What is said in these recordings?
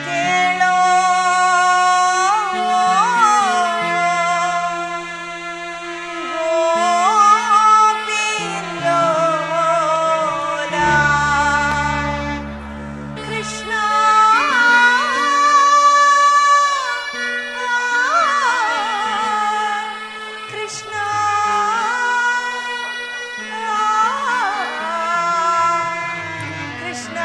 ಕೇಳೋ ಗೋಪಿಲೋಲ ಕೃಷ್ಣ ಕೃಷ್ಣ ಕೃಷ್ಣ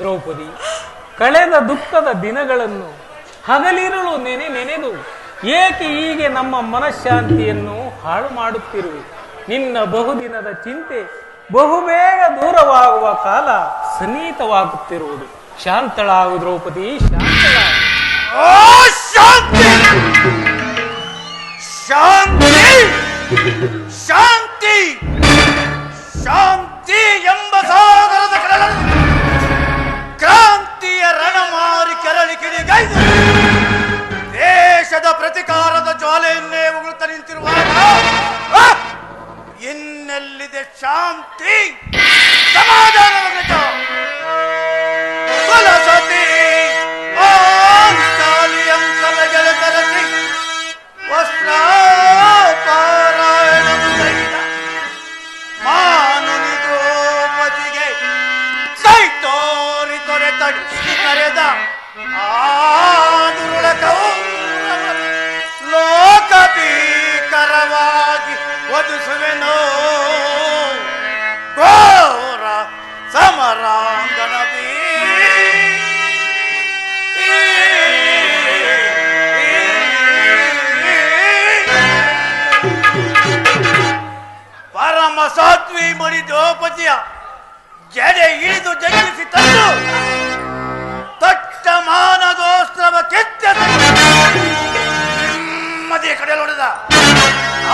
ದ್ರೌಪದಿ, ಕಳೆದ ದುಃಖದ ದಿನಗಳನ್ನು ಹಗಲಿರುಳು ನೆನೆದು ಏಕೆ ಹೀಗೆ ನಮ್ಮ ಮನಃಶಾಂತಿಯನ್ನು ಹಾಳು ಮಾಡುತ್ತಿರುವೆ? ನಿನ್ನ ಬಹುದಿನದ ಚಿಂತೆ ಬಹುಬೇಗ ದೂರವಾಗುವ ಕಾಲ ಸನ್ನಿಹಿತವಾಗುತ್ತಿರುವುದು. ಶಾಂತಳಾಗು ದ್ರೌಪದಿ, ಶಾಂತಳಾಗು. ಶಾಂತಿ ಶಾಂತಿ ಶಾಂತಿ ಶಾಂತಿ ಎಂಬ ಸಾಗರದ ಕಡಲಲ್ಲಿ ಕ್ರಾಂತಿಯ ರಣಮಾರಿ ಕೆರಳಿ ಕಿಡಿಗೈದು ದೇಶದ ಪ್ರತಿಕಾರದ ಜ್ವಾಲೆಯನ್ನೇ ಉಗುಳುತ್ತಾ ನಿಂತಿರುವಾಗ ಇನ್ನೆಲ್ಲಿದೆ ಶಾಂತಿ, ಸಮಾಧಾನದ ಕುಲಸತಿ ಆಂತಾಲಿಯಂ ಕಲಗೆಳತರತಿ ವಸ್ತ್ರಾಪಾರಾಯಣಂ ಕೈದ ಮಾನುನಿ ದ್ರೌಪದಿಗೆ ಕೈ ತೋರಿ ತೊರೆ ತಟ್ಟಿ ಕರೆದ ಆದುರುಳಕವು ಲೋಕ ಭೀಕರವಾಗಿ ವಧಿಸುವೆನೋ ಘೋರ ಸಮರಾಂಗಣದಿ. ಪರಮ ಸಾಧ್ವಿ ಮಣಿ ದ್ರೌಪದಿಯ ಜಡೆ ಇಳಿದು ಜಗ್ಗಿಸಿ ತಂದು ತಟ್ಟ ಮಾನಗೋಸ್ತ್ರವ ಕೆತ್ತ ನೆಮ್ಮದಿಯ ಕಡೆಯೊಡೆದ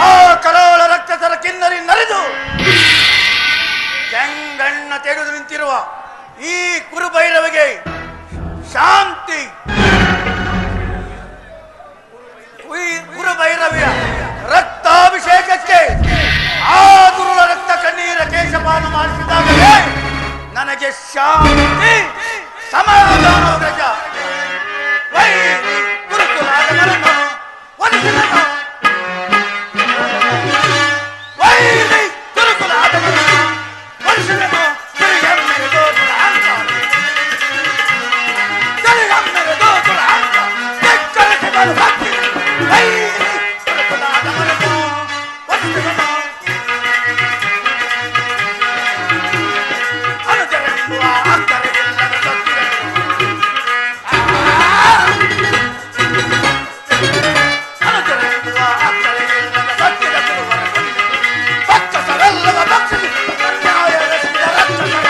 ಆ ಕರಾಳ ರಕ್ತಸರ ಕಿನ್ನರಿ ನರಿದು ಕೆಂಗಣ್ಣ ತೆಗೆದು ನಿಂತಿರುವ ಈ ಕುರುಭೈರವಿಗೆ ಶಾಂತಿ, ಕುರುಭೈರವಿಯ ರಕ್ತಾಭಿಷೇಕಕ್ಕೆ ಆ ಗುರುಳ ರಕ್ತ ಕಣ್ಣೀರ ಕೇಶಪಾನ ಮಾಡಿಸಿದಾಗಲೇ ನನಗೆ ಶಾಂತಿ, ಸಮಾಧಾನ ಗಜ ವೈರಿ ಗುರುಕುಲಾದ ಮರನು ಒಲಿಸಿದನು. ವೈರಿ ಗುರುಕುಲಾದ ಮರನು ಒಲಿಸಿದನು. ತಿರುಗಮ್ಮೆರೆ ದೋತುಳ ಅಂಕ, ತಿರುಗಮ್ಮೆರೆ ದೋತುಳ ಅಂಕ, ತೆಕ್ಕಳಿಸಿ ಬರು ಭಕ್ತಿ. ವೈರಿ ಗುರುಕುಲಾದ ಮರನು ಒಲಿಸಿದನು. ಅನುಜರೆಂಬುವ ಅಂತರವಿಲ್ಲದ ಸತ್ಯಗಳು ಅನುಜರೆಂಬುವ ಅಂತರವಿಲ್ಲದ ಸತ್ಯದ ಗುರುವರಗಳು ಭಕ್ತರೆಲ್ಲವ ಭಕ್ಷಿಸಿ ನ್ಯಾಯವೆಸಗಿದ ರಕ್ಷಕರ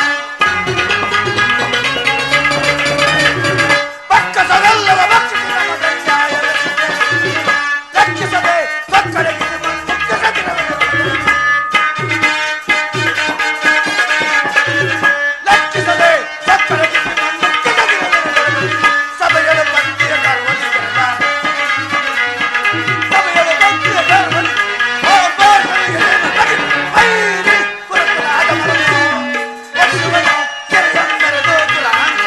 ಭಕ್ತರೆಲ್ಲವ ಭಕ್ಷಿಸಿ ನಮಗೆ ನ್ಯಾಯವೆಸಗಿದ ರಕ್ಷಿಸದೆ ಸಕ್ಕರೆಗೆ ಮುಕ್ತ ಲಕ್ಷಿಸದೆ ಸಕ್ಕರೆಗೆ ಮುಕ್ತ ಸಭೆಗಳ ಭಕ್ತಿಯ ಕರ್ವಲಿಗಲ್ಲ ಸಭೆಗಳ ಭಕ್ತಿಯ ಕರ್ವಲಿ ವೈರಿ ಕುರುಕುಲಾದ ಮರನು ಒಲಿಸುವನು. ಚೆರಿಗಮ್ಮೆರೆ ದೋತುಳ ಅಂಕ,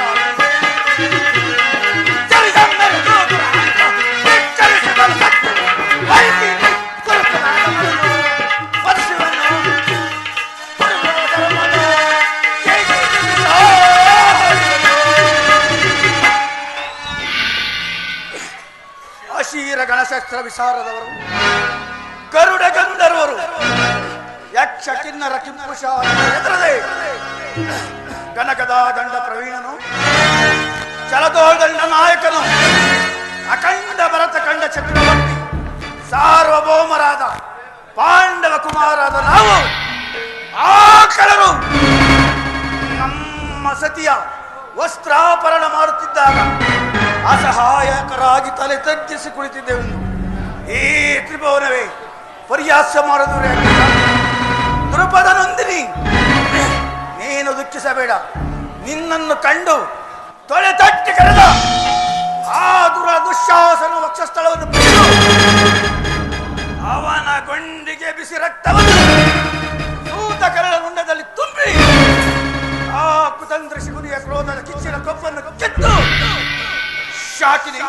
ಚೆರಿಗಮ್ಮೆರೆ ದೋತುಳ ಅಂಕ, ಧಿಕ್ಕರಿಸಿ ಬರು ಭಕ್ತಿ. ವೈರಿ ಕುರುಕುಲಾದ ಮರನು ಒಲಿಸುವನು. ಕುರುಗೋದರ ಮನ ಅಶೀರ ಗಣಶಸ್ತ್ರ ವಿಸಾರದವರು, ಗರುಡ ಗಂಧರ್ವರು, ಯಕ್ಷ ಕಿನ್ನರ ಕಿಂಪುಷ ಎದುರದೆ ಗಣಗದ ದಂಡ ಪ್ರವೀಣನು, ಚಲದೋಳ್ದಂಡ ನಾಯಕನು, ಅಖಂಡ ಭರತ ಕಂಡ ಚಕ್ರವರ್ತಿ, ಸಾರ್ವಭೌಮರಾದ ಪಾಂಡವ ಕುಮಾರಾದ ನಾವು ಆಕಳರು ನಮ್ಮ ಸತಿಯ ವಸ್ತ್ರಾಪರಣ ಮಾಡುತ್ತಿದ್ದಾಗ ಅಸಹಾಯಕರಾಗಿ ತಲೆ ತಗ್ಗಿಸಿ ಕುಳಿತಿದ್ದೆವೆಂದು ಈ ತ್ರಿಭುವನವೇ ಪರಿಹಾಸ ಮಾಡಿದ್ರೆ ದೃಪದ ನೊಂದಿನಿ. ನೀನು ದುಃಖಿಸಬೇಡ, ನಿನ್ನನ್ನು ಕಂಡು ತೊಳೆ ತಟ್ಟಿ ಕರೆದ ಆ ದುಶ್ಯಾಸನ ವಕ್ಷಸ್ಥಳವನ್ನು ಬಿಟ್ಟು ಅವನ ಗೊಂಡಿಗೆ ಬಿಸಿ ರಕ್ತವನ್ನು ಸೂತ ಕರಳ ಮುಂಡದಲ್ಲಿ ತುಂಬಿ ಆ ಕುತಂತ್ರ ಶಿಗುನಿಯ ಕ್ರೋಧದ ಕಿಚ್ಚಿನ ಕೊಪ್ಪನ್ನು ಕಿತ್ತು ಶಾಕಿನಿ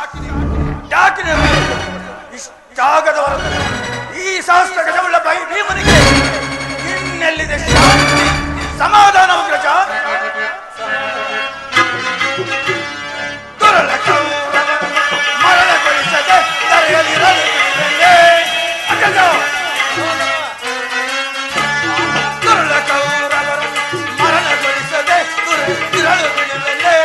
ಇಷ್ಟಾಗದವರು ಈ ಶಾಸ್ತ್ರ ಗಜವುಳ್ಳ ಭೀಮನಿಗೆ ಇನ್ನೆಲ್ಲಿದೆ ಶಾಂತಿ, ಸಮಾಧಾನ ಉಗ್ರಜ. ದುರಳ ಕೌರವರನ್ನು ಮರಣಗೊಳಿಸದೆ ತರೆಯಲಿರಲು ಅಗ್ರಜ. ದುರಳ ಕೌರವರನ್ನು ಮರಣಗೊಳಿಸದೆ ತಿರಳು ಬಿಡುವೆಂದೇ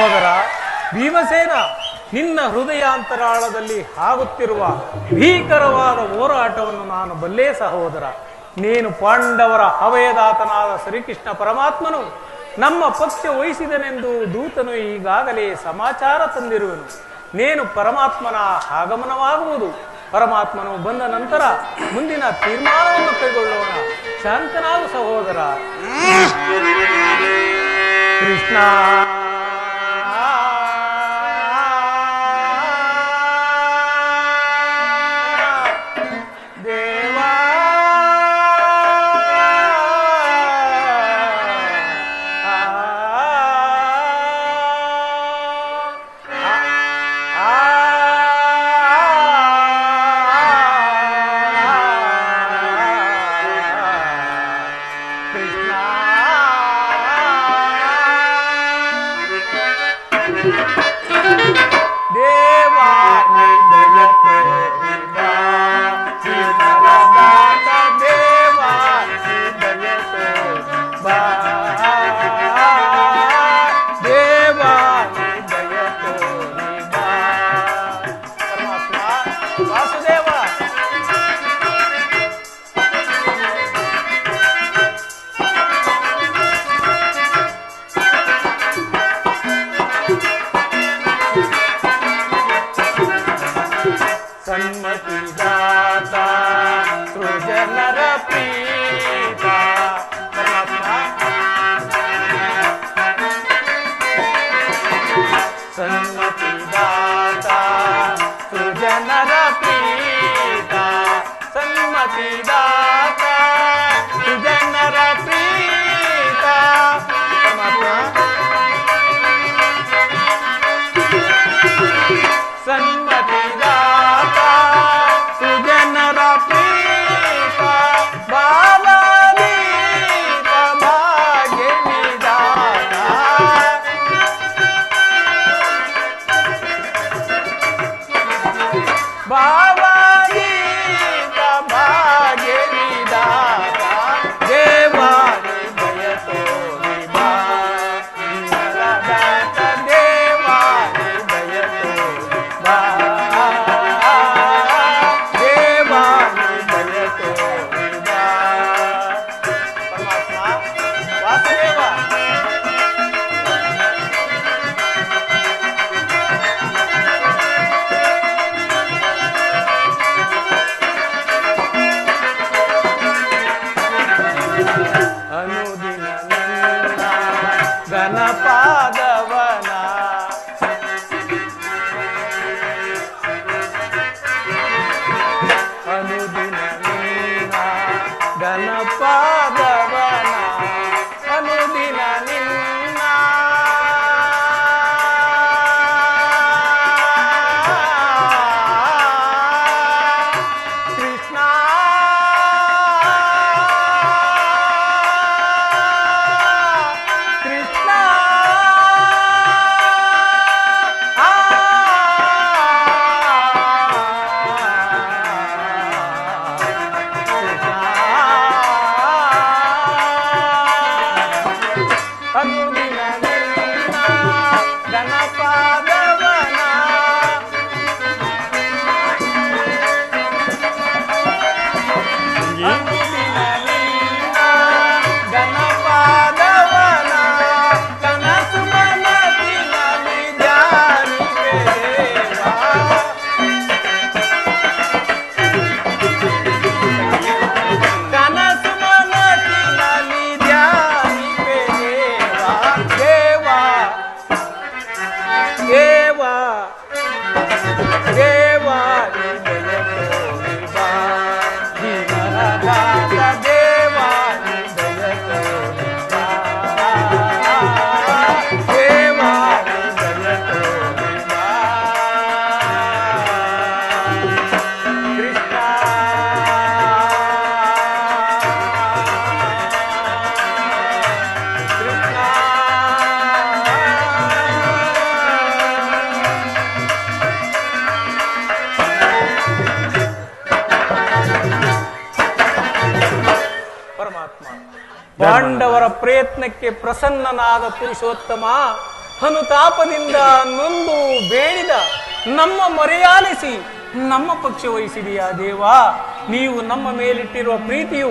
ಸಹೋದರ ಭೀಮಸೇನ, ನಿನ್ನ ಹೃದಯಾಂತರಾಳದಲ್ಲಿ ಆಗುತ್ತಿರುವ ಭೀಕರವಾದ ಹೋರಾಟವನ್ನು ನಾನು ಬಲ್ಲೆ ಸಹೋದರ. ನೀನು ಪಾಂಡವರ ಅಭಯದಾತನಾದ ಶ್ರೀಕೃಷ್ಣ ಪರಮಾತ್ಮನು ನಮ್ಮ ಪಕ್ಷ ವಹಿಸಿದನೆಂದು ದೂತನು ಈಗಾಗಲೇ ಸಮಾಚಾರ ತಂದಿರುವನು. ನೇನು ಪರಮಾತ್ಮನ ಆಗಮನವಾಗುವುದು. ಪರಮಾತ್ಮನು ಬಂದ ನಂತರ ಮುಂದಿನ ತೀರ್ಮಾನವನ್ನು ಕೈಗೊಳ್ಳೋಣ. ಶಾಂತನಾಗು ಸಹೋದರ. ಕೃಷ್ಣ ಸನ್ಮತಿದಾತ ಸೃಜನರ ಪ್ರೀತ ಸನ್ಮತಿದಾತ ಸೃಜನರ ಪ್ರೀತ ಸನ್ಮತಿದಾತ ಸೃಜನರ ಪ್ರೀತ ಸನ್ಮತಿದಾತ ಸುಜನರ ಪ್ರೀತ ಬಾಲದೀಪ ಭಾಗ್ಯ ವಿಧಾನ ಬಾಲದೀಪ ಭಾಗ್ಯ ವಿಧಾನ ದೇವಾನಿ ಜಯ ತೋರಿ ಬಾ ದೇವಾನಿ ಜಯ ತೋರಿ ಬಾ ದೇವಾನಿ ಜಯ ತೋರಿ ಬಾ. ಪರಮಾತ್ಮ ವಾಸುದೇವ ಅನುದಿನ ನಿನ್ನ ಗಣಪಾದವನ ಅನುದಿನ ನಿನ್ನ ಗಣಪಾದವನ ಅನುದಿನ ನಿನ್ನ ಕೃಷ್ಣ ಕೃಷ್ಣ ಅನುದಿನ ನಿನ್ನ ಗಣಪಾದವನ ಅನುದಿನ ನಿನ್ನ ಗಣಪಾದವನ ಕನಸು ಮನಸ್ಸಿನಲ್ಲಿ ಧ್ಯಾನಿಪೆ ದೇವಾ. ಕನಸು ಮನಸ್ಸಿನಲ್ಲಿ ಧ್ಯಾನಿಪೆ ದೇವಾ. ದೇವಾ ದೇವಾ ದೇವಾ ಜಯ ತೋರಿ ಬಾ ಜೀವನದಾತ ದೇವಾ ಜಯ ತೋರಿ ಬಾ ದೇವಾ ಜಯ ತೋರಿ ಬಾ. ಕೃಷ್ಣ ಕೃಷ್ಣ ಪರಮಾತ್ಮ ಪಾಂಡವರ ಪ್ರಯತ್ನಕ್ಕೆ ಪ್ರಸನ್ನನಾದ ಪುರುಷೋತ್ತಮ ಅನುತಾಪದಿಂದ ನೊಂದು ಬೇಡಿದ ನಮ್ಮ ಮೊರೆಯಾಲಿಸಿ ನಮ್ಮ ಪಕ್ಷ ವಹಿಸಿದೆಯಾ ದೇವ. ನೀವು ನಮ್ಮ ಮೇಲಿಟ್ಟಿರುವ ಪ್ರೀತಿಯು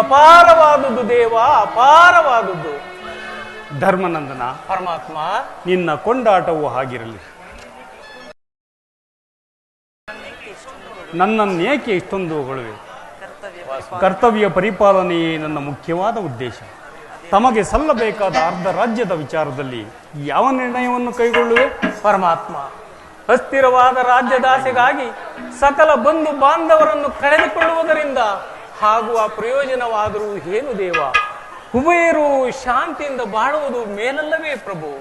ಅಪಾರವಾದುದು ದೇವ, ಅಪಾರವಾದುದು. ಧರ್ಮನಂದನ, ಪರಮಾತ್ಮ, ನಿನ್ನ ಕೊಂಡಾಟವು ಹಾಗಿರಲಿ. ನನ್ನನ್ನೇಕೆ ಇಷ್ಟೊಂದು ಹೊಳುವೆ? ಕರ್ತವ್ಯ ಪರಿಪಾಲನೆಯೇ ನನ್ನ ಮುಖ್ಯವಾದ ಉದ್ದೇಶ. ತಮಗೆ ಸಲ್ಲಬೇಕಾದ ಅರ್ಧ ರಾಜ್ಯದ ವಿಚಾರದಲ್ಲಿ ಯಾವ ನಿರ್ಣಯವನ್ನು ಕೈಗೊಳ್ಳುವೆ? ಪರಮಾತ್ಮ, ಅಸ್ಥಿರವಾದ ರಾಜ್ಯದಾಸೆಗಾಗಿ ಸಕಲ ಬಂಧು ಬಾಂಧವರನ್ನು ಕಳೆದುಕೊಳ್ಳುವುದರಿಂದ ಆಗುವ ಪ್ರಯೋಜನವಾದರೂ ಏನು ದೇವ? ಉಭಯರು ಶಾಂತಿಯಿಂದ ಬಾಳುವುದು ಮೇಲಲ್ಲವೇ ಪ್ರಭು?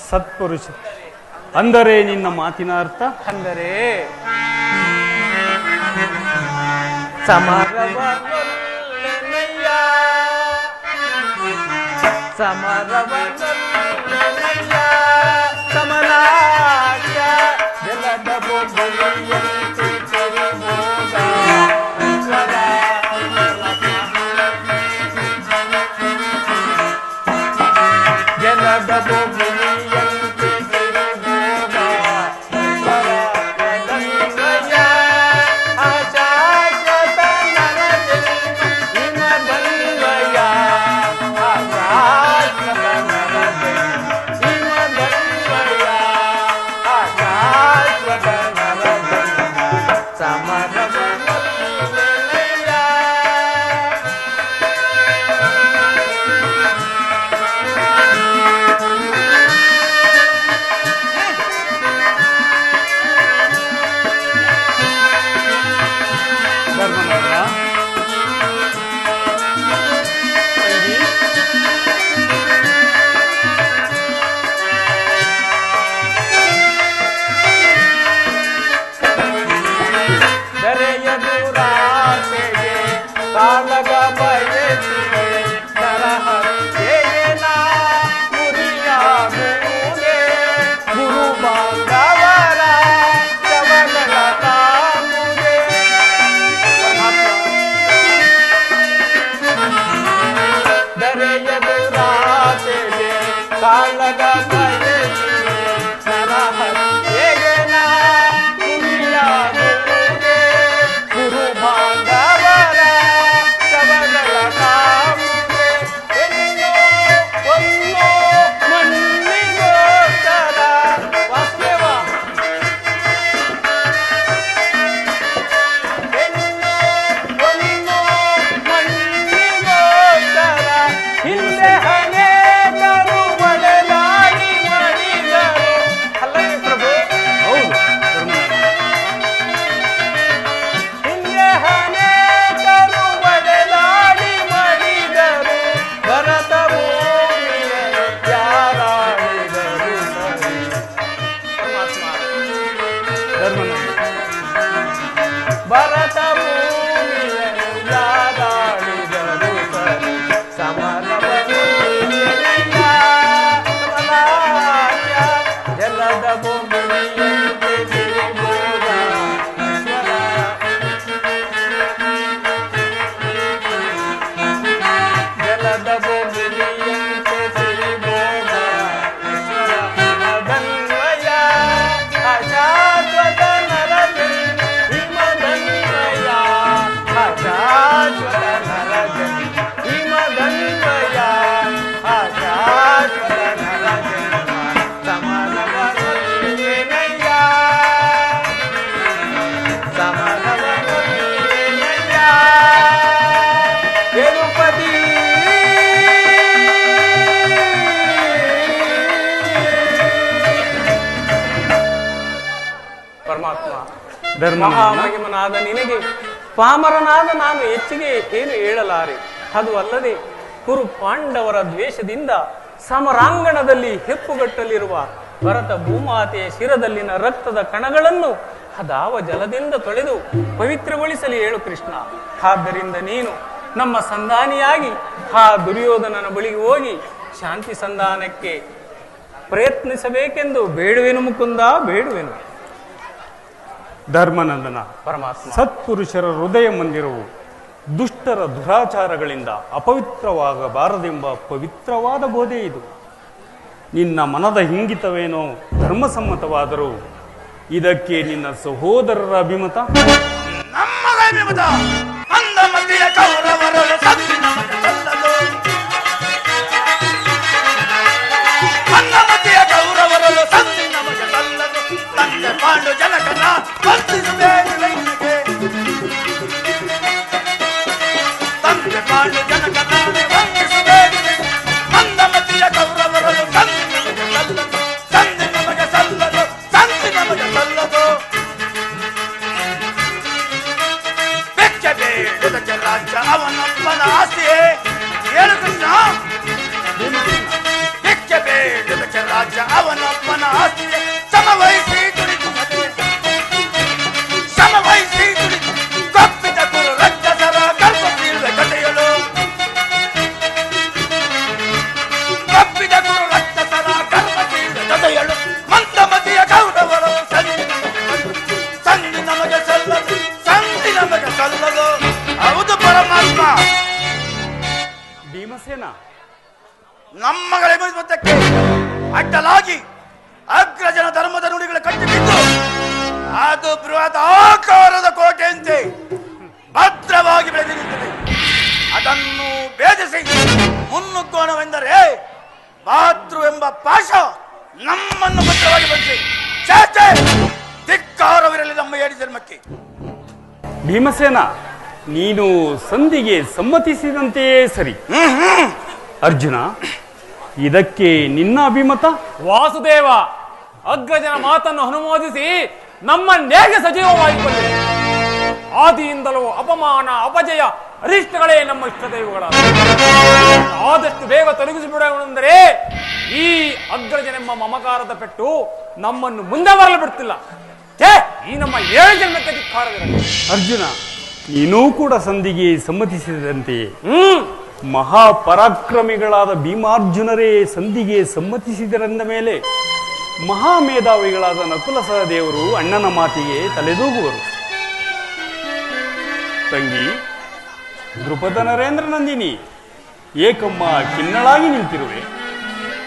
ಸತ್ಪುರುಷ ಅಂದರೆ ನಿನ್ನ ಮಾತಿನ ಅರ್ಥ? ಅಂದರೆ ಸಮರವನೊಲ್ಲೆನಯ್ಯ, ಸಮರವನೊಲ್ಲೆನಯ್ಯ, ಸಮನಾಟ್ಯ ಜಲದ ಬೊಬ್ಬಲಿಯಂತೆ ತಿರುಗೋದ ಸ್ವರ. ಜಲದ ಬೊಬ್ಬಲಿಯಂತೆ ತಿರುಗೋದ ಸ್ವರ ಗಂಗಯ್ಯ, ಅಶಾಶ್ವತ ನರಜನ್ಮ ಹಿಮಗಂಗಯ್ಯ, ಅಶಾಶ್ವತ ನರಜನ್ಮ ಹಿಮಗಂಗಯ್ಯ, ಅಶಾಶ್ವತ ನರಜನ್ಮ ಸಮರವನೊಲ್ಲೆನಯ್ಯ. ಧರ್ಮನಂದನ, ತಂಗಿ, ದರೆಯ ದುರಾಸೆಗೆ ಕಾಲಗ ಬಯಸಿದೆ ತರಹರಿಗೆ ನಾ ಮುರಿಯಾಗುವುದೇ ಗುರು ಬಾಂಧವರ ಶವಗಳ ಕಾಮುಗೆ. ದರೆಯ ದುರಾಸೆಗೆ ಕಾಲಗ ಬಯಸಿದೆ ತರಹರಿಗೆ ನಾ ಮುರಿಯಾಗುವುದೇ ಗುರು ಬಾಂಧವರ ಶವಗಳ ಕಾಮುಗೆ. ಎಲ್ಲೋ ಒಂದು ಮಣ್ಣಿಗೋಸ್ಕರ ವಾಸುದೇವ, ಎಲ್ಲೋ ಒಂದು ಮಣ್ಣಿಗೋಸ್ಕರ ಹಿಂದೆ ಅನೇಕರು ಒಡೆದಾಡಿ ಮಡಿದರು. ಅಲ್ಲವೇ ಪ್ರಭು? ಹೌದು ಧರ್ಮನಂದನ. ಹಿಂದೆ ಅನೇಕರು ಒಡೆದಾಡಿ ಮಡಿದರು, ಭರತ ಭೂಮಿಯ ಯಾರಾಡಿದರು ಸರಿ. ಪರಮಾತ್ಮ, ಧರ್ಮನಂದನ, ಭರತ ಭೂಮಿಯನ್ನು ಯಾರಾಡಿದರು ಸರಿ. ಸಮರವನೊಲ್ಲೆನಯ್ಯ, ಸಮನಾಟ್ಯ ಜಲದ ಬೊಬ್ಬಲಿಯಂತೆ ತಿರುಗೋದ ಸ್ವರ. ಜಲದ ಬೊಬ್ಬಲಿಯಂತೆ ತಿರುಗೋದ ಸ್ವರ ಗಂಗಯ್ಯ, ಅಶಾಶ್ವತ ನರಜನ್ಮ ಹಿಮಗಂಗಯ್ಯ, ಅಶಾಶ್ವತ ನರಜನ್ಮ ಹಿಮಗಂಗಯ್ಯ, ಅಶಾಶ್ವತ ನರಜನ್ಮ ಸಮರವನೊಲ್ಲೆನಯ್ಯ, ಸಮರವನೊಲ್ಲೆನಯ್ಯ. ತಿರುಪತಿ ಪರಮಾತ್ಮ, ಧರ್ಮನಂದನ, ಮಹಾಮಹಿಮನಾದ ನಿನಗೆ ಪಾಮರನಾದ ನಾನು ಹೆಚ್ಚಿಗೆ ಏನು ಹೇಳಲಾರೆ. ಅದು ಅಲ್ಲದೆ ಕುರು ಪಾಂಡವರ ದ್ವೇಷದಿಂದ ಸಮರಾಂಗಣದಲ್ಲಿ ಹೆಪ್ಪುಗಟ್ಟಲಿರುವ ಭರತ ಭೂಮಾತೆಯ ಶಿರದಲ್ಲಿನ ರಕ್ತದ ಕಣಗಳನ್ನು ಅದಾವ ಜಲದಿಂದ ತೊಳೆದು ಪವಿತ್ರಗೊಳಿಸಲಿ ಹೇಳು ಕೃಷ್ಣ. ಆದ್ದರಿಂದ ನೀನು ನಮ್ಮ ಸಂಧಾನಿಯಾಗಿ ಆ ದುರ್ಯೋಧನನ ಬಳಿಗೆ ಹೋಗಿ ಶಾಂತಿ ಸಂಧಾನಕ್ಕೆ ಪ್ರಯತ್ನಿಸಬೇಕೆಂದು ಬೇಡುವೆನು ಮುಕುಂದ, ಬೇಡುವೆನು. ಧರ್ಮನಂದನ, ಪರಮಾತ್ಮ, ಸತ್ಪುರುಷರ ಹೃದಯ ಮಂದಿರವು ದುಷ್ಟರ ದುರಾಚಾರಗಳಿಂದ ಅಪವಿತ್ರವಾಗಬಾರದೆಂಬ ಪವಿತ್ರವಾದ ಬೋಧೆ ಇದು. ನಿನ್ನ ಮನದ ಹಿಂಗಿತವೇನೋ ಧರ್ಮಸಮ್ಮತವಾದರೂ ಇದಕ್ಕೆ ನಿನ್ನ ಸಹೋದರರ ಅಭಿಮತ? ನಮ್ಮ ಅಭಿಮತ ಮಂದ ಮತಿಯ ಕೌರವರಲು ಸಂಧಿ ನಮಗೆ ಸಲ್ಲದು. ಮಂದ ಮತಿಯ ಕೌರವರಲು ಸಂಧಿ ನಮಗೆ ಸಲ್ಲದು. ತಂದೆ ಪಾಂಡು ಜನಕನ ವರ್ತಿಸಬೇಡಿ ಲೈನಗೆ. ತಂದೆ ಪಾಂಡು ಜನಕನ ವರ್ತಿಸಬೇಡಿ. ಮಂದ ಮತಿಯ ಕೌರವರಲು ಸಂಧಿ ನಮಗೆ ಸಲ್ಲದು. ಸಂಧಿ ನಮಗೆ ಸಲ್ಲದು. ಸಂಧಿ ನಮಗೆ ಸಲ್ಲದು. ಬೇಡದಕ್ಕೆ ರಾಜ್ಯ ಅವನೊಬ್ಬನ ಆಸ್ತಿಯೇ. ಹೇಳು ಕೃಷ್ಣ. ಬೆಕ್ಕೆ ಬೇಡದಕ್ಕೆ ರಾಜ್ಯ ಅವನೊಬ್ಬನ ಆಸ್ತಿಯೇ. ಸಮವಹಿಸಿ ದುಡಿದು ಸಮವಹಿಸಿ ದುಡಿದು ಕಪ್ಪಿದ ಕುರು ರಕ್ತಸರ ಗರ್ಭ ಬೀಳುವೆ ಕಥೆಯಳು. ಕಪ್ಪಿದ ಕುರು ರಕ್ತಸರ ಗರ್ಭ ಬೀಳುವೆ ಕಥೆಯಳು. ಮಂದಮತಿಯ ಕೌರವರು ಸಂಧಿ ನಮಗೆ ಸಲ್ಲದು. ಸಂಧಿ ನಮಗೆ ಸಲ್ಲದು. ಹೌದು ಪರಮಾತ್ಮ. ಭೀಮಸೇನ, ನಮ್ಮಗಳ ಅಭಿಮತಕ್ಕೆ ಅಡ್ಡಲಾಗಿ ಅಗ್ರಜನ ಧರ್ಮದ ನುಡಿಗಳ ಕಟ್ಟಿಬಿದ್ದು ಅದು ಬೃಹದಾಕಾರದ ಕೋಟೆಯಂತೆ ಭದ್ರವಾಗಿ ಬೆಳೆದಿರುತ್ತದೆ. ಅದನ್ನು ಭೇದಿಸಿ ಮುನ್ನುಗ್ಗೋಣವೆಂದರೆ ಮಾತೃ ಎಂಬ ಪಾಶ ನಮ್ಮನ್ನು ಭದ್ರವಾಗಿ ಬಂದಿದೆ. ಚಾಚೆ ಧಿಕ್ಕಾರವಿರಲಿ ನಮ್ಮ ಏಡಿ ಜನ್ಮಕ್ಕೆ. ಭೀಮಸೇನ, ನೀನು ಸಂಧಿಗೆ ಸಮ್ಮತಿಸಿದಂತೆಯೇ ಸರಿ. ಅರ್ಜುನ, ಇದಕ್ಕೆ ನಿನ್ನ ಅಭಿಮತ? ವಾಸುದೇವ, ಅಗ್ರಜನ ಮಾತನ್ನು ಅನುಮೋದಿಸಿ ನಮ್ಮನ್ನೇಗೆ ಸಜೀವವಾಗಿಕೊಳ್ಳಿ. ಆದಿಯಿಂದಲೂ ಅಪಮಾನ ಅಪಜಯ ಅರಿಷ್ಟಗಳೇ ನಮ್ಮ ಇಷ್ಟ ದೈವಗಳ. ಆದಷ್ಟು ಬೇಗ ತೊಲಗಿಸಿಬಿಡೋಣೆಂದರೆ ಈ ಅಗ್ರಜನೆಂಬ ಮಮಕಾರದ ಪೆಟ್ಟು ನಮ್ಮನ್ನು ಮುಂದೆ ಬರಲು ಬಿಡ್ತಿಲ್ಲ. ಈ ನಮ್ಮ 7 ಜನ್ಮಕ್ಕೆ ಧಿಕ್ಕಾರವಿರಲಿ. ಅರ್ಜುನ, ನೀನೂ ಕೂಡ ಸಂಧಿಗೆ ಸಮ್ಮತಿಸಿದಂತೆಯೇ ಮಹಾಪರಾಕ್ರಮಿಗಳಾದ ಭೀಮಾರ್ಜುನರೇ ಸಂಧಿಗೆ ಸಮ್ಮತಿಸಿದರೆಂದ ಮೇಲೆ ಮಹಾಮೇಧಾವಿಗಳಾದ ನಕುಲ ಸಹದೇವರು ಅಣ್ಣನ ಮಾತಿಗೆ ತಲೆದೂಗುವರು. ತಂಗಿ ದೃಪದ ನರೇಂದ್ರ ನಂದಿನಿ, ಏಕಮ್ಮ ಖಿನ್ನಳಾಗಿ ನಿಂತಿರುವೆ.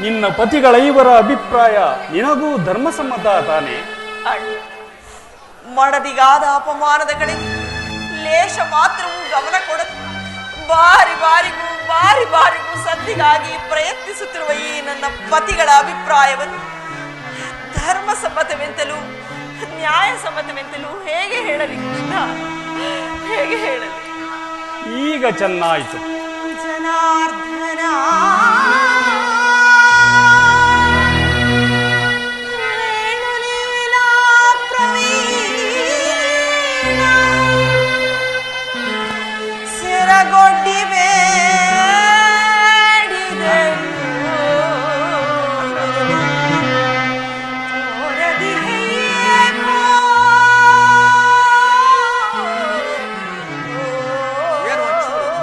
ನಿನ್ನ ಪತಿಗಳ ಇವರ ಅಭಿಪ್ರಾಯ ನಿನಗೂ ಧರ್ಮಸಮ್ಮತ ತಾನೆ? ಮಾಡದಿಗಾದ ಅಪಮಾನದ ಕಡೆಗೆ ಲೇಷ ಮಾತ್ರವೂ ಗಮನ ಕೊಡದು ಬಾರಿ ಬಾರಿಗೂ ಸಂಧಿಗಾಗಿ ಪ್ರಯತ್ನಿಸುತ್ತಿರುವ ಈ ನನ್ನ ಪತಿಗಳ ಅಭಿಪ್ರಾಯವನ್ನು ಧರ್ಮಸಮ್ಮತವೆಂತಲೂ ನ್ಯಾಯಸಮ್ಮತವೆಂತಲೂ ಹೇಗೆ ಹೇಳಲಿ ಕೃಷ್ಣ, ಹೇಗೆ ಹೇಳಲಿ? ಈಗ ಚೆನ್ನಾಯಿತು. ಜನಾರ್ದನ ಸೆರಗೊಡ್ಡಿವೆ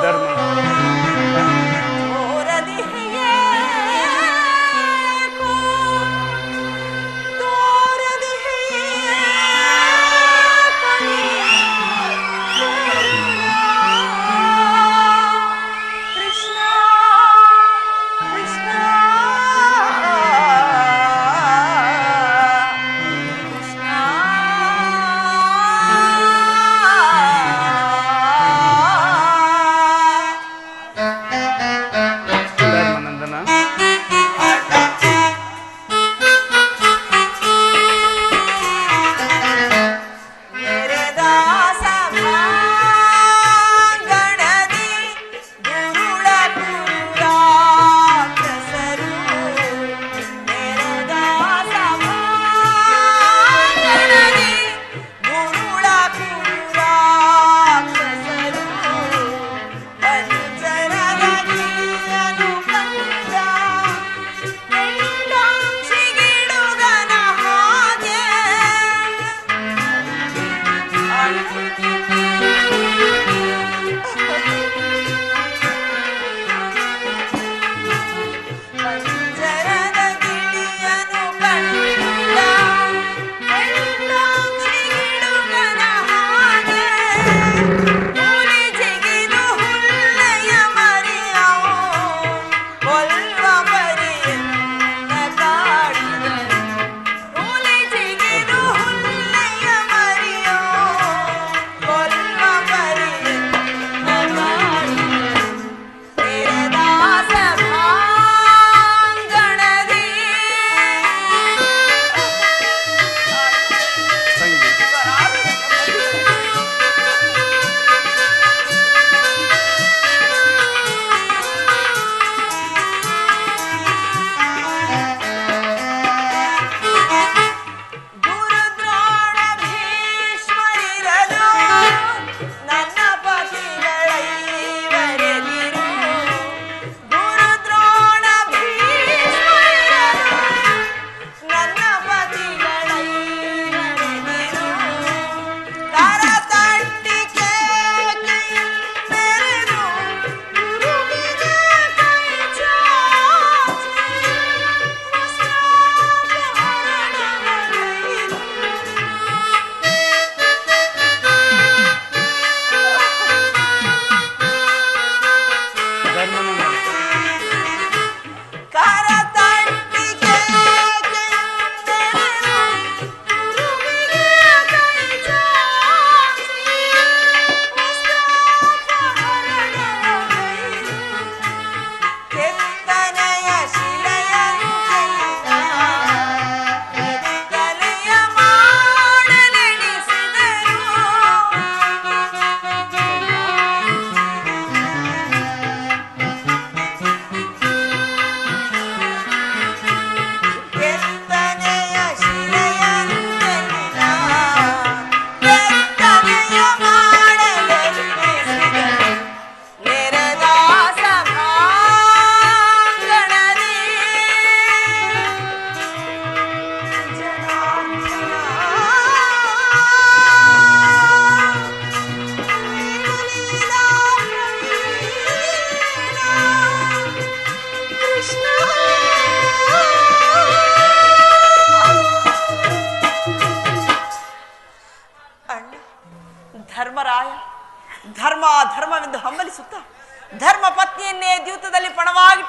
ಧರ್ಮ ಓರದಿ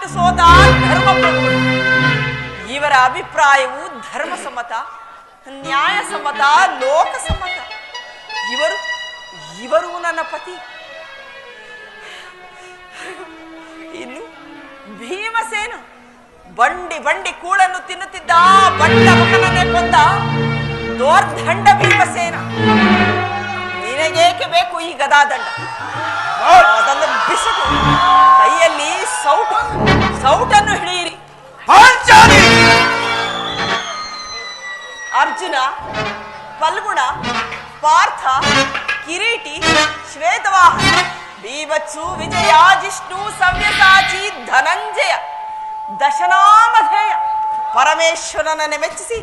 ಬಿಟ್ಟು ಸೋತ ಧರ್ಮಪ್ರಭು. ಇವರ ಅಭಿಪ್ರಾಯವು ಧರ್ಮಸಮ್ಮತ, ನ್ಯಾಯಸಮ್ಮತ, ಲೋಕಸಮ್ಮತ. ಇವರು ನನ್ನ ಪತಿ. ಇನ್ನು ಭೀಮಸೇನ ಬಂಡಿ ಬಂಡಿ ಕೂಳನ್ನು ತಿನ್ನುತ್ತಿದ್ದ ಬಂಡ ಮಗನನ್ನೇ ಕೊಂದ ದೋರ್ದಂಡ ಭೀಮಸೇನ. ನಿನಗೇಕೆ ಬೇಕು ಈ ಗದಾದಂಡ? ಅದನ್ನು ಬಿಸಿದು ಕೈಯಲ್ಲಿ ಸೌಟನ್ನು ಹಿಡಿಯಿರಿ. ಅರ್ಜುನ, ಫಲ್ಗುಣ, ಪಾರ್ಥ, ಕಿರೀಟಿ, ಶ್ವೇತವಾಹನ, ಬೀಭತ್ಸು, ವಿಜಯ, ಜಿಷ್ಣು, ಸವ್ಯಸಾಚಿ, ಧನಂಜಯ, ದಶನಾಮಧೇಯ, ಪರಮೇಶ್ವರನನ್ನೇ ಮೆಚ್ಚಿಸಿ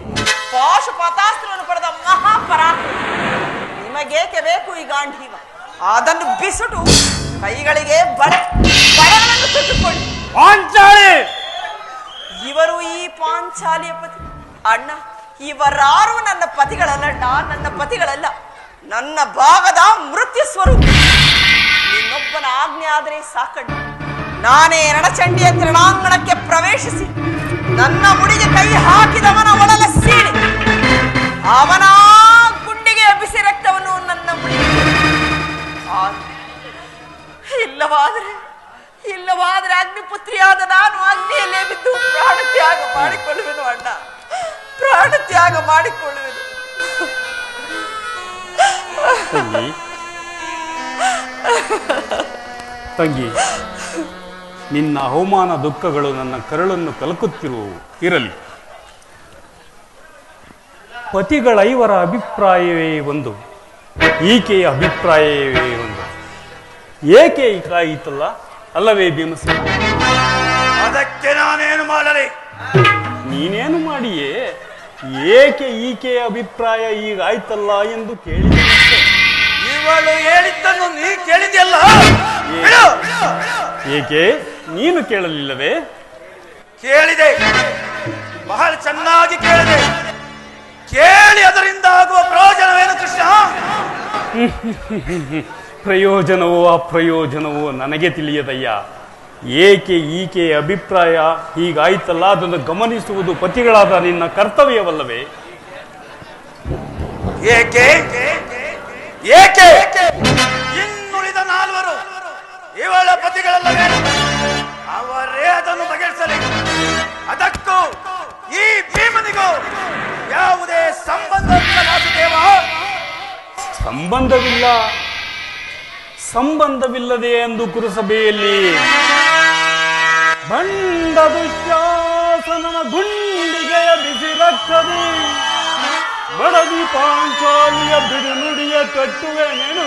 ಪಾಶುಪತಾಸ್ತ್ರವನ್ನು ಪಡೆದ ಮಹಾಪರಾಕ್ರಮ. ನಿಮಗೇಕೆ ಬೇಕು ಈ ಗಾಂಧೀವ? ಅದನ್ನು ಬಿಸುಟು ಕೈಗಳಿಗೆ ಬಳೆಗಳನ್ನು ಸುಟ್ಟುಕೊಳ್ಳಿ. ಪಾಂಚಾಲಿ, ಇವರು ಈ ಪಾಂಚಾಲಿಯ ಪತಿ. ಅಣ್ಣ, ಇವರಾರು ನನ್ನ ಪತಿಗಳಲ್ಲ, ನನ್ನ ಪತಿಗಳಲ್ಲ, ನನ್ನ ಭಾಗದ ಮೃತ್ಯು ಸ್ವರೂಪ. ನಿನ್ನೊಬ್ಬನ ಆಜ್ಞೆ ಆದರೆ ಸಾಕಣ್ಣ. ನಾನೇ ರಣಚಂಡಿಯ ರಣಾಂಗಣಕ್ಕೆ ಪ್ರವೇಶಿಸಿ ನನ್ನ ಮುಡಿಗೆ ಕೈ ಹಾಕಿದವನ ಒಳಲ ಸೀಳಿ ಅವನ ಗುಂಡಿಗೆ ಬಿಸಿ ರಕ್ತವನ್ನು ನನ್ನ ಮುಡಿಗೆ ಇಲ್ಲವಾದರೆ ಅಗ್ನಿಪುತ್ರಿಯಾದ ನಾನು ಅಗ್ನಿಯಲ್ಲೇ ಬಿದ್ದು ಪ್ರಾಣತ್ಯಾಗ ಮಾಡಿಕೊಳ್ಳುವೆನು ಅಣ್ಣ, ಪ್ರಾಣತ್ಯಾಗ ಮಾಡಿಕೊಳ್ಳುವೆನು. ತಂಗಿ, ನಿನ್ನ ಅವಮಾನ ದುಃಖಗಳು ನನ್ನ ಕರಳನ್ನು ಕಲಕುತ್ತಿರುವವು. ಇರಲಿ, ಪತಿಗಳೈವರ ಅಭಿಪ್ರಾಯವೇ ಒಂದು, ಈಕೆಯ ಅಭಿಪ್ರಾಯವೇ ಒಂದು. ಏಕೆ ಹೀಗಾಯಿತಲ್ಲ ಅಲ್ಲವೇ ಭೀಮಸೇನ? ಅದಕ್ಕೆ ನಾನೇನು ಮಾಡಲಿ? ನೀನೇನು ಮಾಡಿಯೇ? ಏಕೆ ಈಕೆಯ ಅಭಿಪ್ರಾಯ ಹೀಗಾಯ್ತಲ್ಲ ಎಂದು ಕೇಳಿದೆ. ಇವಳು ಹೇಳಿದ್ದನ್ನು ನೀ ಕೇಳಿದೆಯಲ್ಲ? ಏಕೆ ನೀನು ಕೇಳಲಿಲ್ಲವೇ? ಕೇಳಿದೆ, ಬಹಳ ಚೆನ್ನಾಗಿ ಕೇಳಿದೆ. ಕೇಳಿ ಅದರಿಂದ ಆಗುವ ಪ್ರಯೋಜನವೇನು ಕೃಷ್ಣ? ಪ್ರಯೋಜನವೋ ಅಪ್ರಯೋಜನವೋ ನನಗೆ ತಿಳಿಯದಯ್ಯ. ಏಕೆ ಈಕೆ ಅಭಿಪ್ರಾಯ ಹೀಗಾಯ್ತಲ್ಲ ಅದನ್ನು ಗಮನಿಸುವುದು ಪತಿಗಳಾದ ನಿನ್ನ ಕರ್ತವ್ಯವಲ್ಲವೇ? ಏಕೆ ಏಕೆ ಇನ್ನುಳಿದ ನಾಲ್ವರು ಇವಳ ಪತಿಗಳಲ್ಲವೇ? ಅವರೇ ಅದನ್ನು ಬಗೆಹರಿಸಲಿ. ಅದಕ್ಕೂ ಈ ಭೀಮನಿಗೂ ಯಾವುದೇ ಸಂಬಂಧವಿಲ್ಲ ವಾಸುದೇವ. ಸಂಬಂಧವಿಲ್ಲದೆ ಎಂದು ಕುರುಸಭೆಯಲ್ಲಿ ಬಂಡ ದುಶ್ಯಾಸನನ ಗುಂಡಿಗೆಯ ಬಿಸಿ ರಕ್ತದಿ ಬಡದಿ ಪಾಂಚಾಲಿಯ ಬಿಡುನುಡಿಯ ಕಟ್ಟುವೆ ನೆನು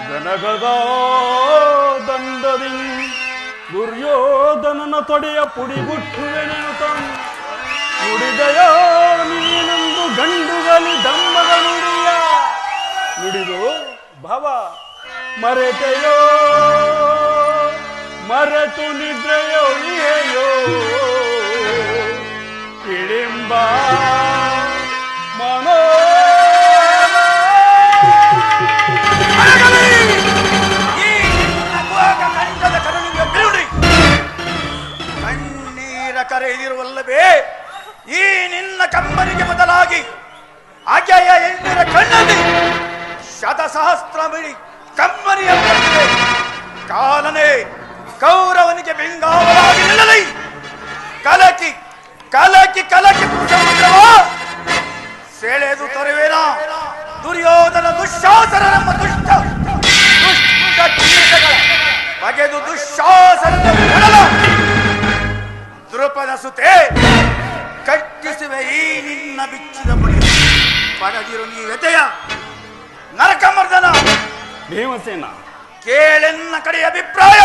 ಜನಗದ ದಂಡದಿ ದುರ್ಯೋಧನನ ತೊಡೆಯ ಪುಡಿಗುಟ್ಟುವೆ ನೆನು ನುಡಿದಯೋ ನೀನೊಂದು ಗಂಡುಗಲಿ ದಂಬದ ನುಡಿಯ ನುಡಿದು ಭವ ಮರೆತೆಯೋ ಮರೆತು ನಿದ್ರೆಯೋ ಇಳಿಂಬ ಮನೋ ಕಣ್ಣೀರ ಕರೆದಿರುವಲ್ಲವೇ ಈ ನಿನ್ನ ಕಮ್ಮನಿಗೆ ಬದಲಾಗಿ ಅಜಯ ಎಂದಿರ ಕಣ್ಣಲ್ಲಿ ಶತಸಹಸ್ರ ಮಿಳಿ ಕಮ್ಮನಿಯ ಕಾಲನೇ ಕೌರವನಿಗೆ ಬೆಂಗಾವಲಾಗಿ ನಿಲ್ಲಲಿ. ಕಲಕಿ ಕಲಕಿ ಕಲಕಿ ಸಮುದ್ರವ ಸೆಳೆದು ತೊರೆವೇನ ದುರ್ಯೋಧನ ದುಶ್ಯಾಸನರೆಂಬ ದುಷ್ಟ ಕೀಟಗಳ ಬಗೆದು ದುಶ್ಯಾಸನದ ದೃಪದ ಸುತೆ ಕಟ್ಟಿಸುವೆ ಈ ನಿನ್ನ ಬಿಚ್ಚಿದ ಮುಡಿ. ಪಡೆದಿರು ನೀ ವ್ಯತೆಯ ನರಕಮರ್ದನ. ಭೀಮಸೇನ, ಕೇಳೆನ್ನ ಕಡೆ ಅಭಿಪ್ರಾಯ.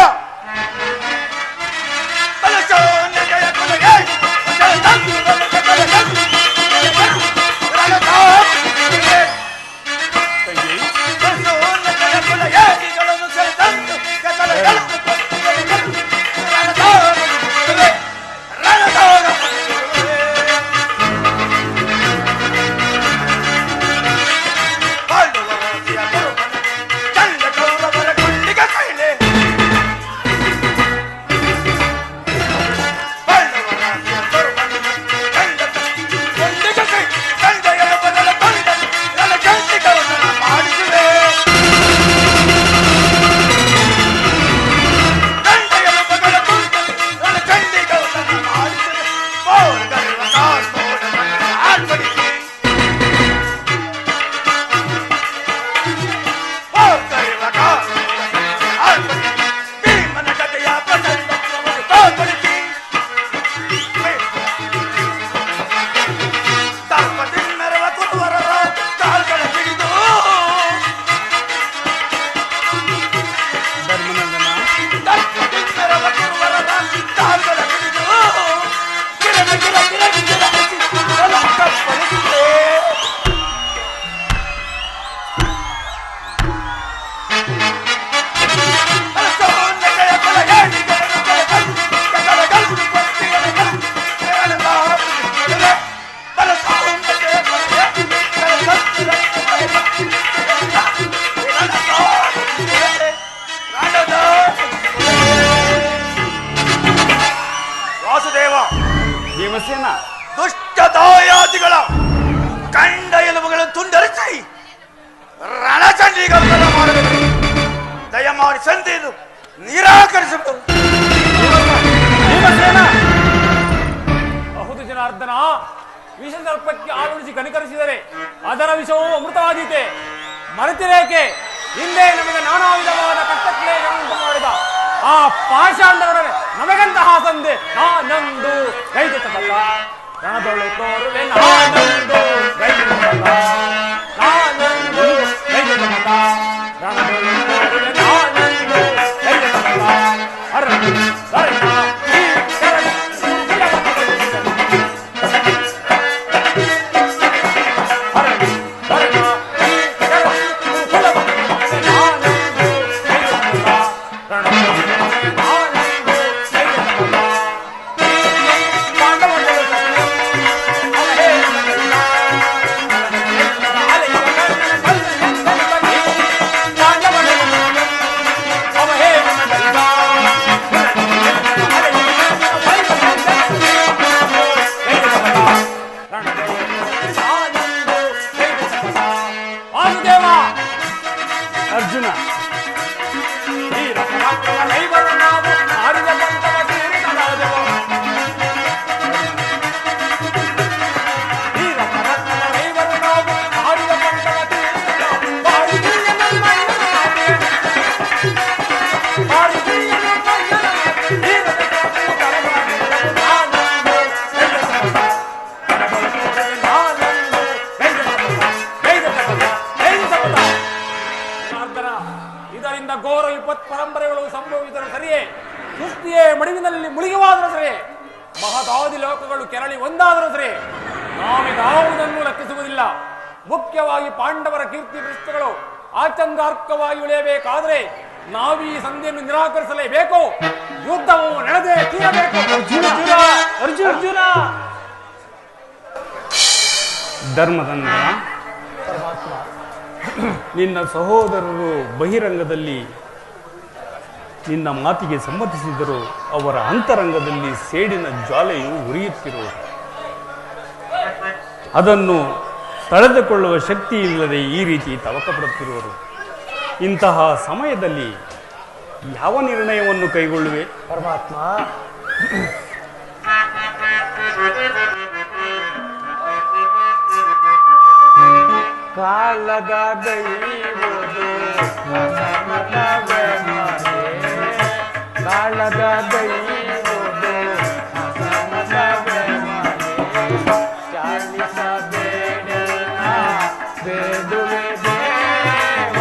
ಜನಾರ್ದನ, ವಿಷ ಸರ್ಪಕ್ಕೆ ಆಳುಣಿಸಿ ಕನಿಕರಿಸಿದರೆ ಅದರ ವಿಷವು ಅಮೃತವಾದೀತೆ. ಮರೆತಿರೇಕೆ? ಹಿಂದೆ ನಮಗೆ ನಾನಾ ವಿಧವಾದ ಕಷ್ಟಕ್ಲೇಶಗಳನ್ನು ಮಾಡಿದ ಆ ಪಾಷಾಂಡರೊಡನೆ ನಮಗಂತಹ ಸಂಧೆ ನಾನಂದು ಗೈದು ತಗಲ್ಲ. ರಣದೊಳು ತೋರುವೆ ನಾನಂದು ಗೈದು ತಗಲ್ಲ. ನಾನಂದು ಗೈದು ತಗಲ್ಲ. ರಣದೊಳು ತೋರುವೆ ನಾನಂದು ಗೈದು ತಗಲ್ಲ. ಅರಣ್ಯ ಅರಣ್ಯ ಈ ಕೆರಳಿ ಅರ್ಜುನ, ಇದರಿಂದ ಘೋರ ವಿಪತ್ ಪರಂಪರೆಗಳು ಸಂಭವಿಸಿದರೆ ಸರಿಯೇ, ಸೃಷ್ಟಿಯೇ ಮಡಿವಿನಲ್ಲಿ ಮುಳುಗಿವಾದರೂ ಸರಿ, ಮಹದಾದಿ ಲೋಕಗಳು ಕೆರಳಿ ಒಂದಾದರೂ ಸರಿ, ನಾವಿದಾವುದನ್ನು ಲೆಕ್ಕಿಸುವುದಿಲ್ಲ. ಮುಖ್ಯವಾಗಿ ಪಾಂಡವರ ಕೀರ್ತಿ ಪ್ರತಿಷ್ಠೆಗಳು ಆಚಂಗಾರ್ಕವಾಗಿ ಉಳಿಯಬೇಕಾದರೆ ನಾವೀ ಸಂಧಿಯನ್ನು ನಿರಾಕರಿಸಲೇಬೇಕು. ಯುದ್ಧವು ನಡೆದೇ ತೀರಬೇಕು. ಅರ್ಜುನ ಧರ್ಮದಂಡ, ನಿನ್ನ ಸಹೋದರರು ಬಹಿರಂಗದಲ್ಲಿ ನಿನ್ನ ಮಾತಿಗೆ ಸಮ್ಮತಿಸಿದರು, ಅವರ ಅಂತರಂಗದಲ್ಲಿ ಸೇಡಿನ ಜ್ವಾಲೆಯು ಉರಿಯುತ್ತಿರುವುದು. ಅದನ್ನು ತಡೆದುಕೊಳ್ಳುವ ಶಕ್ತಿ ಇಲ್ಲದೆ ಈ ರೀತಿ ತವಕ ಪಡುತ್ತಿರುವರು. ಇಂತಹ ಸಮಯದಲ್ಲಿ ಯಾವ ನಿರ್ಣಯವನ್ನು ಕೈಗೊಳ್ಳುವೆ? ಪರಮಾತ್ಮ, ಕಾಲದ ದೈವದು ಅಸಮತವೇ ಮಾಯೆ, ಕಾಲದ ದೈವದು ಅಸಮತವೇ ಮಾಯೆ, ಚಾಲಿಸಬೇಡ ಬೇಡುವೆ ದೇವ,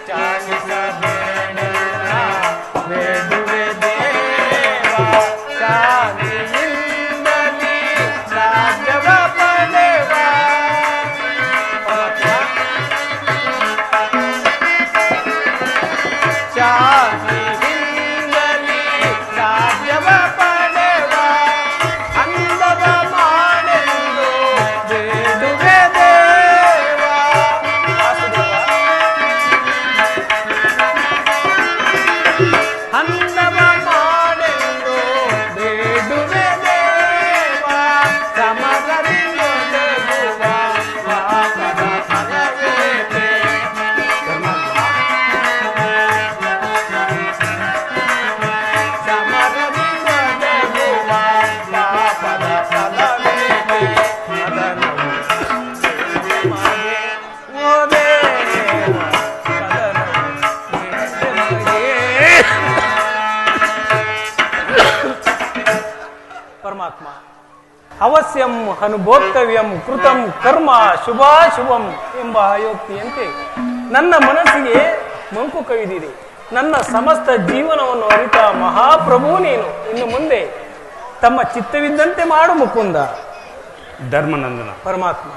ಚಾಲಿಸಬೇಡ ಬೇಡುವೆ ದೇವ, ಚಾಲಿಯಿಂದಲೇ ರಾಜ್ಯವ ಪಡೆವ. ಚಾಲಿಯಿಂದಲೇ ರಾಜ್ಯವ ಪಡೆವ, ಅಂದವ ಮಾಡೆಂದು ಬೇಡುವೆ ದೇವ. ಅಂದವ ಮಾಡೆಂದು ಬೇಡುವೆ ದೇವ, ಸಮರದಿಂದ ಗೆಲ್ಲುವ ಪಾಪದ ಫಲವೇಕೆ? ಸಮರದಿಂದ ಗೆಲ್ಲುವ ಪಾಪದ ಫಲವೇಕೆ? ಅದನ್ನು ಮಾಡಿ ಓ ದೇವ, ಪರಮಾತ್ಮ, ಅವಶ್ಯಂ ಅನುಭೋಕ್ತವ್ಯಂ ಕೃತಂ ಕರ್ಮ ಶುಭಾಶುಭಂ ಎಂಬ ಆಯೋಕ್ತಿಯಂತೆ ನನ್ನ ಮನಸ್ಸಿಗೆ ಮಂಕು ಕವಿದಿದೆ. ನನ್ನ ಸಮಸ್ತ ಜೀವನವನ್ನು ಅರಿತ ಮಹಾಪ್ರಭು ನೀನು. ಇನ್ನು ಮುಂದೆ ತಮ್ಮ ಚಿತ್ತವಿದ್ದಂತೆ ಮಾಡು ಮುಕುಂದ. ಧರ್ಮನಂದನ, ಪರಮಾತ್ಮ,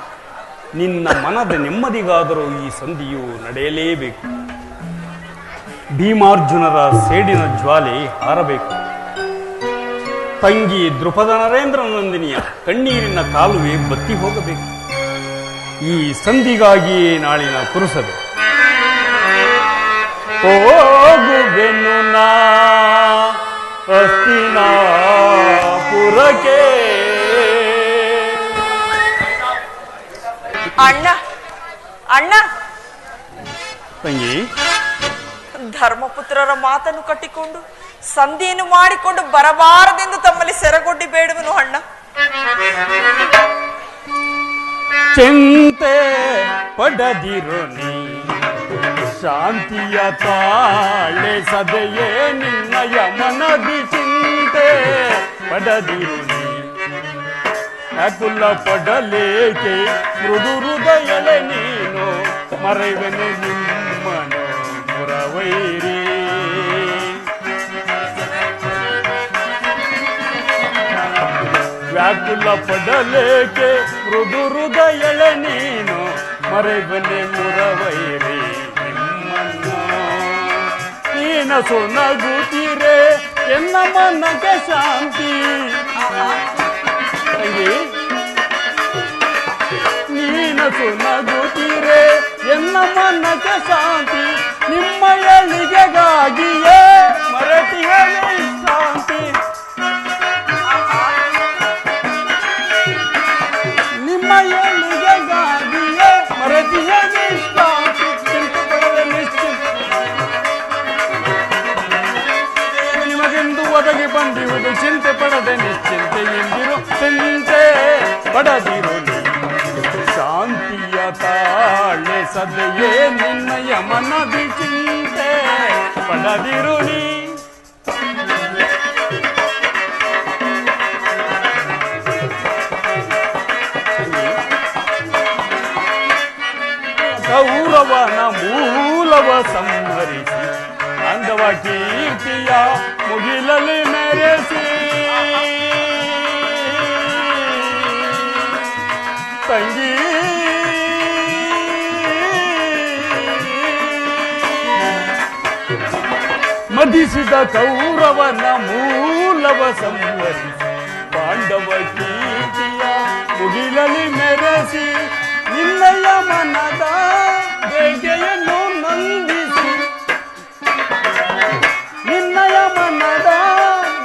ನಿನ್ನ ಮನದ ನೆಮ್ಮದಿಗಾದರೂ ಈ ಸಂಧಿಯು ನಡೆಯಲೇಬೇಕು. ಭೀಮಾರ್ಜುನರ ಸೇಡಿನ ಜ್ವಾಲೆ ಹಾರಬೇಕು. ತಂಗಿ ದೃಪದ ನರೇಂದ್ರ ನಂದಿನಿಯ ಕಣ್ಣೀರಿನ ಕಾಲುವೆ ಬತ್ತಿ ಹೋಗಬೇಕು. ಈ ಸಂಧಿಗಾಗಿಯೇ ನಾಳಿನ ಕುರುಸದೆ ಹೋಗುವೆನು ನಾ ಹಸ್ತಿನಾಪುರಕ್ಕೆ. ಅಣ್ಣ ಅಣ್ಣ ತಂಗಿ, ಧರ್ಮಪುತ್ರರ ಮಾತನ್ನು ಕಟ್ಟಿಕೊಂಡು ಸಂಧಿಯನ್ನು ಮಾಡಿಕೊಂಡು ಬರಬಾರದೆಂದು ತಮ್ಮಲ್ಲಿ ಸೆರಗೊಡ್ಡಿ ಬೇಡುವನು ಅಣ್ಣ. ಚಿಂತೆ ಪಡದಿರು ನೀ ಶಾಂತಿಯ ತಾಳೆ ಸದೆಯೇ ನಿನ್ನಯ ಮನದಿ ಚಿಂತೆ ಪಡದಿರು ನೀ ಅಕುಲ ಪಡಲೇಕೆ ಮೃದು ಹೃದಯಲೆ ನೀನು ಮರೆವೆನೆ ನಿಮ್ಮನು ಮುರವೈರಿ ವ್ಯಾಕುಲ ಪಡಲೇಕೆ ಮೃದು ಹೃದಯಳೆ ನೀನು ಮರೆವೆನೆ ಮುರವೈರಿ ನಿಮ್ಮನ್ನು ನೀನ ಸುನಗುತ್ತೀರೆ ಎನ್ನ ಮನಕ್ಕೆ ಶಾಂತಿ ನೀನ ಸುನಗುತ್ತೀರೆ ಎನ್ನ ಮನಕ್ಕೆ ಶಾಂತಿ ನಿಮ್ಮ ಎಳಿಗೆಗಾಗಿಯೇ ಮರಟಿಗೆ ಶಾಂತಿ ನಿಮ್ಮ ಎಳಿಗೆಗಾಗಿಯೇ ಮರಟಿಗೆ ಶಾಂತಿ ಚಿಂತೆ ಪಡದೆ ನಿಶ್ಚಿಂತೆ ನಿಮಗೆಂದು ಒದಗಿ ಬಂದಿರುವುದು ಚಿಂತೆ ಪಡದೆ ನಿಶ್ಚಿಂತೆ ಎಂದಿರು ಚಿಂತೆ ಪಡದಿರು ಶಾಂತಿಯ ತಾಳೆ ಸದೆಯೇ ನಿನ್ನಯ ಮನದಿ ಚಿಂತೆ ಪಡದಿರು ನೀ ಕೌರವನ ಮೂಲವ ಸಂಹರಿಸಿ ಅಂಗವ ಕೀರ್ತಿಯ ಮುಗಿಲಲ್ಲಿ ಮೆರೆಸಿ ತಂಗಿ ಮದಿಸಿದ ಕೌರವನ ಮೂಲವ ಸಂಹರಿಸಿ ಪಾಂಡವ ಕೀರ್ತಿಯ ಮುಗಿಲಲ್ಲಿ ಮೆರೆಸಿ ನಿನ್ನಯ ಮನದ ಬೇಗೆಯನ್ನು ನಂದಿಸಿ ನಿನ್ನಯ ಮನದ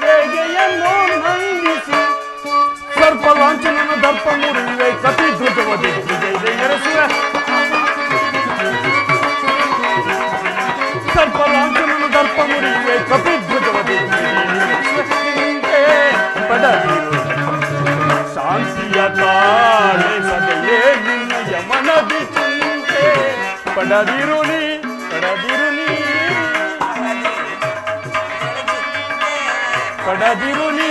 ಬೇಗೆಯನ್ನು ನಂದಿಸಿ ಸರ್ಪ ಲಾಂಛನನು ದರ್ಪ ಮುರಿಯುವೆ ಕಪಿ ಧ್ರುಜವ ದಿಗ್ವಿಜಯ ಎರಸುವೆ ಸರ್ಪ ಲಾಂಛನನು ದರ್ಪ ಮುರಿಯುವೆ ಕಪಿ ಧ್ರುಜವ ದಿಗ್ವಿಜಯ ಪಡದಿರು ಶಾಂತಿಯ ತಾಳೆ ಸದೆಯೇ ನಿನ್ನಯ ಮನದಿ ಚಿಂತೆ ಪಡದಿರು ನೀ ಪಡದಿರು ನೀ ಪಡದಿರು ನೀ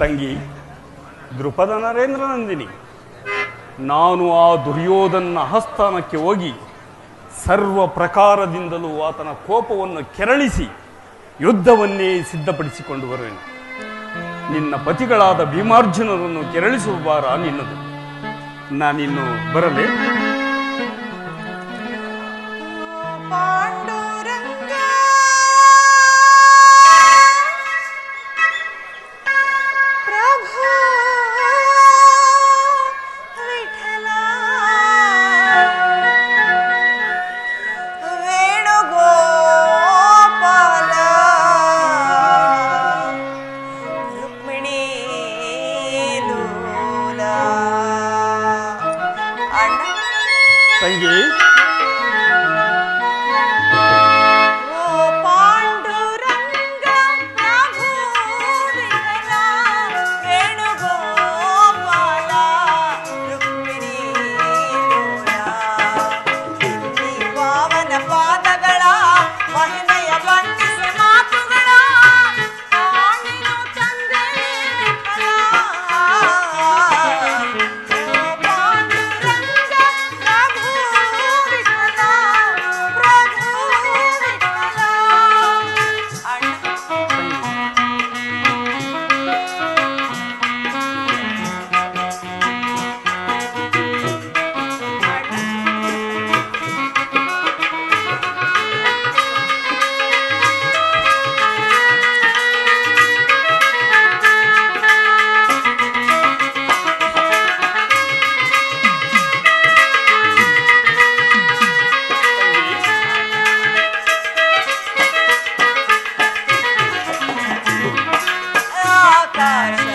ತಂಗಿ ದೃಪದ ನರೇಂದ್ರ ನಂದಿನಿ, ನಾನು ಆ ದುರ್ಯೋಧನ ಆಸ್ಥಾನಕ್ಕೆ ಹೋಗಿ ಸರ್ವ ಪ್ರಕಾರದಿಂದಲೂ ಆತನ ಕೋಪವನ್ನು ಕೆರಳಿಸಿ ಯುದ್ಧವನ್ನೇ ಸಿದ್ಧಪಡಿಸಿಕೊಂಡು ಬರುವೆನು. ನಿನ್ನ ಪತಿಗಳಾದ ಭೀಮಾರ್ಜುನರನ್ನು ಕೆರಳಿಸುವ ಭಾರ ನಿನ್ನದು. ನಾನಿನ್ನು ಬರಲೇ? ಅಣ್ಣ ಆಕಾಶ